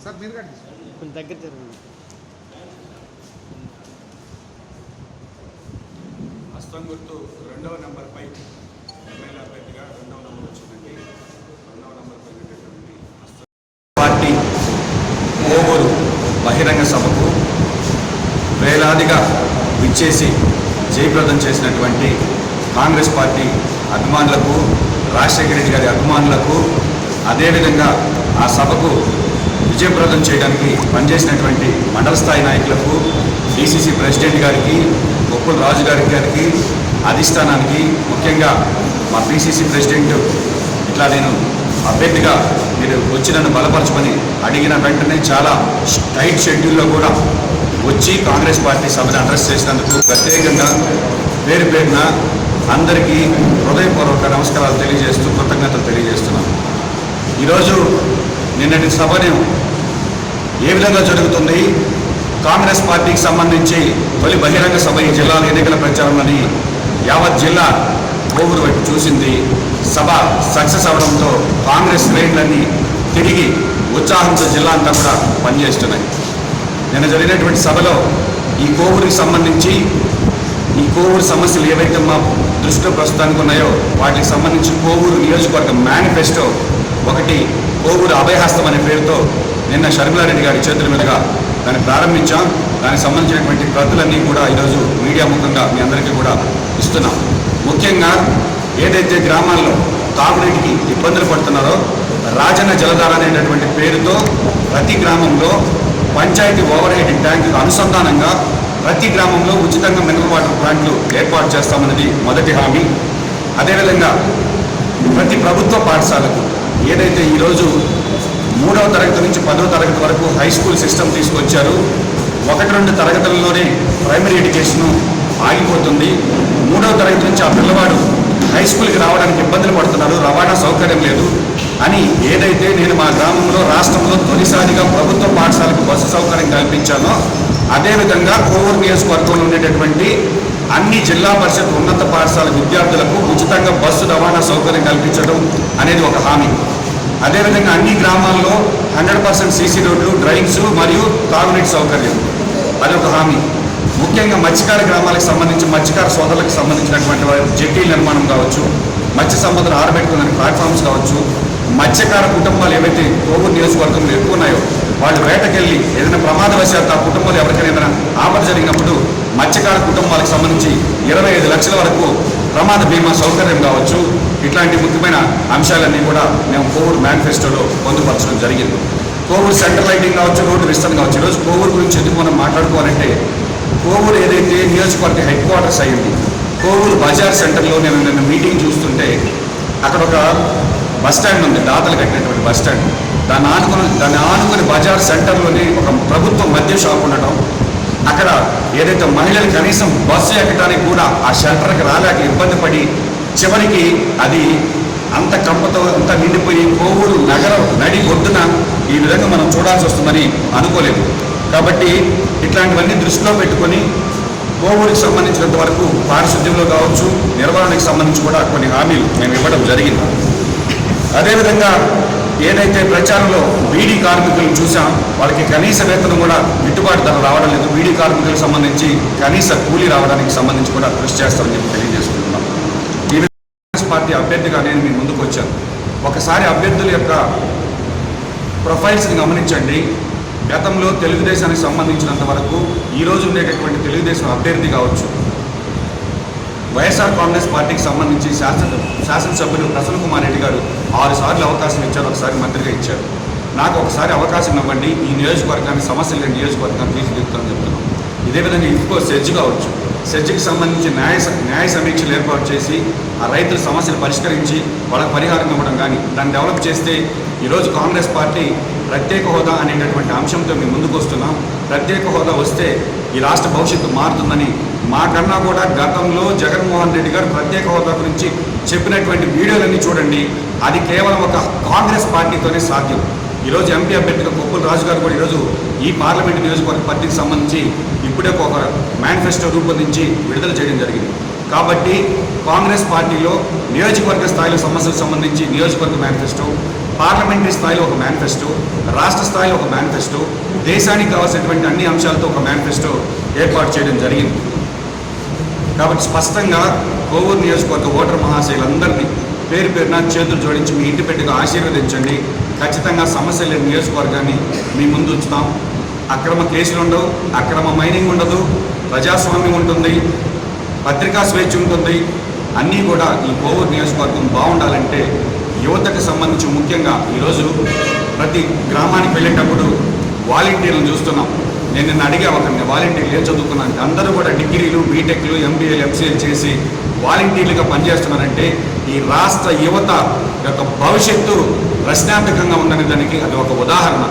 Sir మీరు కానీ కొంచెం దగ్గర జరగండి. హస్తం గుర్తు 2వ నెంబర్పై ఎమ్మెల్యే అభ్యర్థిగా 2వ నెంబర్ వచ్చిందండి. 2వ నెంబర్పై ఉన్నటువంటి హస్తం పార్టీ కోవూరు బహిరంగ సభకు వేలాదిగా విచ్చేసి జయప్రదం చేసినటువంటి కాంగ్రెస్ పార్టీ అభిమానులకు, రాజశేఖర రెడ్డి గారి అభిమానులకు, అదేవిధంగా ఆ సభకు విజయప్రదం చేయడానికి పనిచేసినటువంటి మండల స్థాయి నాయకులకు, డిసిసి ప్రెసిడెంట్ గారికి, గొప్పల రాజు గారికి, అధిష్టానానికి, ముఖ్యంగా మా పిసిసి ప్రెసిడెంట్ ఇట్లా నేను అభ్యర్థిగా మీరు వచ్చి నన్ను బలపరచమని అడిగిన వెంటనే చాలా టైట్ షెడ్యూల్లో కూడా వచ్చి కాంగ్రెస్ పార్టీ సభను అడ్రస్ చేసినందుకు ప్రత్యేకంగా పేరు పేరున అందరికీ హృదయపూర్వక నమస్కారాలు తెలియజేస్తూ కృతజ్ఞతలు తెలియజేస్తున్నాను. ఈరోజు నిన్నటి సభను ఏ విధంగా జరుగుతుంది, కాంగ్రెస్ పార్టీకి సంబంధించి తొలి బహిరంగ సభ ఈ జిల్లాలో ఎన్నికల ప్రచారంలోని యావత్ జిల్లా కోవూరు వైపు చూసింది. సభ సక్సెస్ అవడంతో కాంగ్రెస్ శ్రేణులన్నీ తిరిగి ఉత్సాహంతో జిల్లా అంతా కూడా పనిచేస్తున్నాయి. నిన్న జరిగినటువంటి సభలో ఈ కోవూరుకి సంబంధించి ఈ కోవూరు సమస్యలు ఏవైతే మా దృష్టిలో ప్రస్తుతానికి ఉన్నాయో వాటికి సంబంధించి కోవూరు నియోజకవర్గ మేనిఫెస్టో ఒకటి కోవూరు అభయహస్తం అనే పేరుతో నిన్న షర్మిలారెడ్డి గారి చేతుల మీదుగా దాన్ని ప్రారంభించాం. దానికి సంబంధించినటువంటి ప్రతులన్నీ కూడా ఈరోజు మీడియా ముఖంగా మీ అందరికీ కూడా ఇస్తున్నాం. ముఖ్యంగా ఏదైతే గ్రామాల్లో తాగునీటికి ఇబ్బందులు పడుతున్నారో రాజన్న జలధార అనేటటువంటి పేరుతో ప్రతి గ్రామంలో పంచాయతీ ఓవర్ హెడ్ ట్యాంకుకు అనుసంధానంగా ప్రతి గ్రామంలో ఉచితంగా మినరల్ వాటర్ ప్లాంట్లు ఏర్పాటు చేస్తామన్నది మొదటి హామీ. అదేవిధంగా ప్రతి ప్రభుత్వ పాఠశాలకు ఏదైతే ఈరోజు 3వ తరగతి నుంచి 10వ తరగతి వరకు హై స్కూల్ సిస్టమ్ తీసుకొచ్చారు. 1-2 తరగతుల్లోనే ప్రైమరీ ఎడ్యుకేషను ఆగిపోతుంది. 3వ తరగతి నుంచి ఆ పిల్లవాడు హై స్కూల్కి రావడానికి ఇబ్బందులు పడుతున్నారు, రవాణా సౌకర్యం లేదు అని ఏదైతే నేను మా గ్రామంలో రాష్ట్రంలో తొలిసారిగా ప్రభుత్వ పాఠశాలకు బస్సు సౌకర్యం కల్పించానో అదేవిధంగా కోవూరు నియోజకవర్గంలో ఉండేటటువంటి అన్ని జిల్లా పరిషత్ ఉన్నత పాఠశాల విద్యార్థులకు ఉచితంగా బస్సు రవాణా సౌకర్యం కల్పించడం అనేది ఒక హామీ. అదేవిధంగా అన్ని గ్రామాల్లో 100% సీసీ రోడ్లు, డ్రైన్స్ మరియు తాగునీటి సౌకర్యం అదొక హామీ. ముఖ్యంగా మత్స్యకార గ్రామాలకు సంబంధించి మత్స్యకార సోదరులకు సంబంధించినటువంటి జెట్టీల నిర్మాణం కావచ్చు, మత్స్య సంపదను ఆరబెట్టుకునే ప్లాట్ఫామ్స్ కావచ్చు, మత్స్యకార కుటుంబాలు ఏవైతే కోవూరు నియోజకవర్గంలో ఎక్కువ ఉన్నాయో వాళ్ళు వేటకెళ్ళి ఏదైనా ప్రమాదవశాత్తు ఆ కుటుంబాలు ఎవరికైనా ఏదైనా ఆపద జరిగినప్పుడు మత్స్యకార కుటుంబాలకు సంబంధించి 25 లక్షల వరకు ప్రమాద బీమా సౌకర్యం కావచ్చు. ఇట్లాంటి ముఖ్యమైన అంశాలన్నీ కూడా మేము కోవూరు మేనిఫెస్టోలో పొందుపరచడం జరిగింది. కోవూరు సెంట్రల్ లైటింగ్ కావచ్చు, రోడ్డు విస్తరణ కావచ్చు. ఈరోజు కోవూరు గురించి ఎందుకు మనం మాట్లాడుకోవాలంటే కోవూరు ఏదైతే నియోజకవర్గ హెడ్ క్వార్టర్స్ అయింది, కోవూరు బజార్ సెంటర్లో నేను నిన్న మీటింగ్ చూస్తుంటే అక్కడ ఒక బస్ స్టాండ్ ఉంది, దాతలు కట్టినటువంటి బస్ స్టాండ్. దాన్ని ఆనుకుని బజార్ సెంటర్లోనే ఒక ప్రభుత్వ మద్య షాప్ ఉండటం, అక్కడ ఏదైతే మహిళలు కనీసం బస్సు ఎక్కడానికి కూడా ఆ షెల్టర్కి రాలేక ఇబ్బంది పడి చివరికి అది అంత కంపతో అంత నిండిపోయి కోవూరు నగరం నడి ఒడ్డున ఈ విధంగా మనం చూడాల్సి వస్తుందని అనుకోలేదు. కాబట్టి ఇట్లాంటివన్నీ దృష్టిలో పెట్టుకొని కోవూరుకి సంబంధించినంత వరకు పారిశుద్ధ్యంలో కావచ్చు, నిర్వహణకు సంబంధించి కూడా కొన్ని హామీలు మేము ఇవ్వడం జరిగింది. అదేవిధంగా ఏదైతే ప్రచారంలో బీడీ కార్మికులను చూసాం, వాళ్ళకి కనీస వేతనం కూడా గిట్టుబాటు ధర రావడం లేదు. బీడీ కార్మికులకు సంబంధించి కనీస కూలీ రావడానికి సంబంధించి కూడా కృషి చేస్తామని చెప్పి తెలియజేసుకుంటున్నాం. ఈ విధంగా పార్టీ అభ్యర్థిగా నేను మీ ముందుకు వచ్చాను. ఒకసారి అభ్యర్థుల యొక్క ప్రొఫైల్స్ని గమనించండి. గతంలో తెలుగుదేశానికి సంబంధించినంత వరకు ఈరోజు ఉండేటటువంటి తెలుగుదేశం అభ్యర్థి కావచ్చు, వైఎస్ఆర్ కాంగ్రెస్ పార్టీకి సంబంధించి శాసనసభ్యులు ప్రసన్న కుమార్ రెడ్డి గారు 6 సార్లు అవకాశం ఇచ్చారు, ఒకసారి మంత్రిగా ఇచ్చారు. నాకు ఒకసారి అవకాశం ఇవ్వండి, ఈ నియోజకవర్గానికి సమస్యలు లేని నియోజకవర్గాన్ని తీర్చిదిద్దుతామని చెప్తున్నాం. ఇదే విధంగా ఇంకో సెజ్ కావచ్చు, సెజ్కి సంబంధించి న్యాయ సమీక్షలు ఏర్పాటు చేసి ఆ రైతుల సమస్యలు పరిష్కరించి వాళ్ళకి పరిహారం ఇవ్వడం కానీ దాన్ని డెవలప్ చేస్తే ఈరోజు కాంగ్రెస్ పార్టీ ప్రత్యేక హోదా అనేటటువంటి అంశంతో మేము ముందుకు వస్తున్నాం. ప్రత్యేక హోదా వస్తే ఈ రాష్ట్ర భవిష్యత్తు మారుతుందని మాకన్నా కూడా గతంలో జగన్మోహన్ రెడ్డి గారు ప్రత్యేక హోదా గురించి చెప్పినటువంటి వీడియోలన్నీ చూడండి. అది కేవలం ఒక కాంగ్రెస్ పార్టీతోనే సాధ్యం. ఈరోజు ఎంపీ అభ్యర్థిగా గొప్పల రాజు గారు కూడా ఈరోజు ఈ పార్లమెంటు నియోజకవర్గ పార్టీకి సంబంధించి ఇప్పుడే ఒక మేనిఫెస్టో రూపొందించి విడుదల చేయడం జరిగింది. కాబట్టి కాంగ్రెస్ పార్టీలో నియోజకవర్గ స్థాయిలో సమస్యలకు సంబంధించి నియోజకవర్గ మేనిఫెస్టో, పార్లమెంటరీ స్థాయిలో ఒక మేనిఫెస్టో, రాష్ట్ర స్థాయిలో ఒక మేనిఫెస్టో, దేశానికి కావాల్సినటువంటి అన్ని అంశాలతో ఒక మేనిఫెస్టో ఏర్పాటు చేయడం జరిగింది. కాబట్టి స్పష్టంగా కోవూరు నియోజకవర్గ ఓటర్ మహాశయులందరినీ పేరు పేరున చేతులు జోడించి మీ ఇంటి పెట్టుగా ఆశీర్వదించండి. ఖచ్చితంగా సమస్య లేని నియోజకవర్గాన్ని మీ ముందు ఉంచుతాం. అక్రమ కేసులు ఉండవు, అక్రమ మైనింగ్ ఉండదు, ప్రజాస్వామ్యం ఉంటుంది, పత్రికా స్వేచ్ఛ ఉంటుంది. అన్నీ కూడా ఈ కోవూరు నియోజకవర్గం బాగుండాలంటే యువతకు సంబంధించి ముఖ్యంగా ఈరోజు ప్రతి గ్రామానికి వెళ్ళేటప్పుడు వాలంటీర్లను చూస్తున్నాం. నేను నిన్న అడిగా ఒకరిని, వాలంటీర్లు ఏం చదువుకున్నాను, అందరూ కూడా డిగ్రీలు, బీటెక్లు, ఎంబీఏలు, ఎంసీఏలు చేసి వాలంటీర్లుగా పనిచేస్తున్నారంటే ఈ రాష్ట్ర యువత యొక్క భవిష్యత్తు ప్రశ్నార్థకంగా ఉందనే దానికి అది ఒక ఉదాహరణ.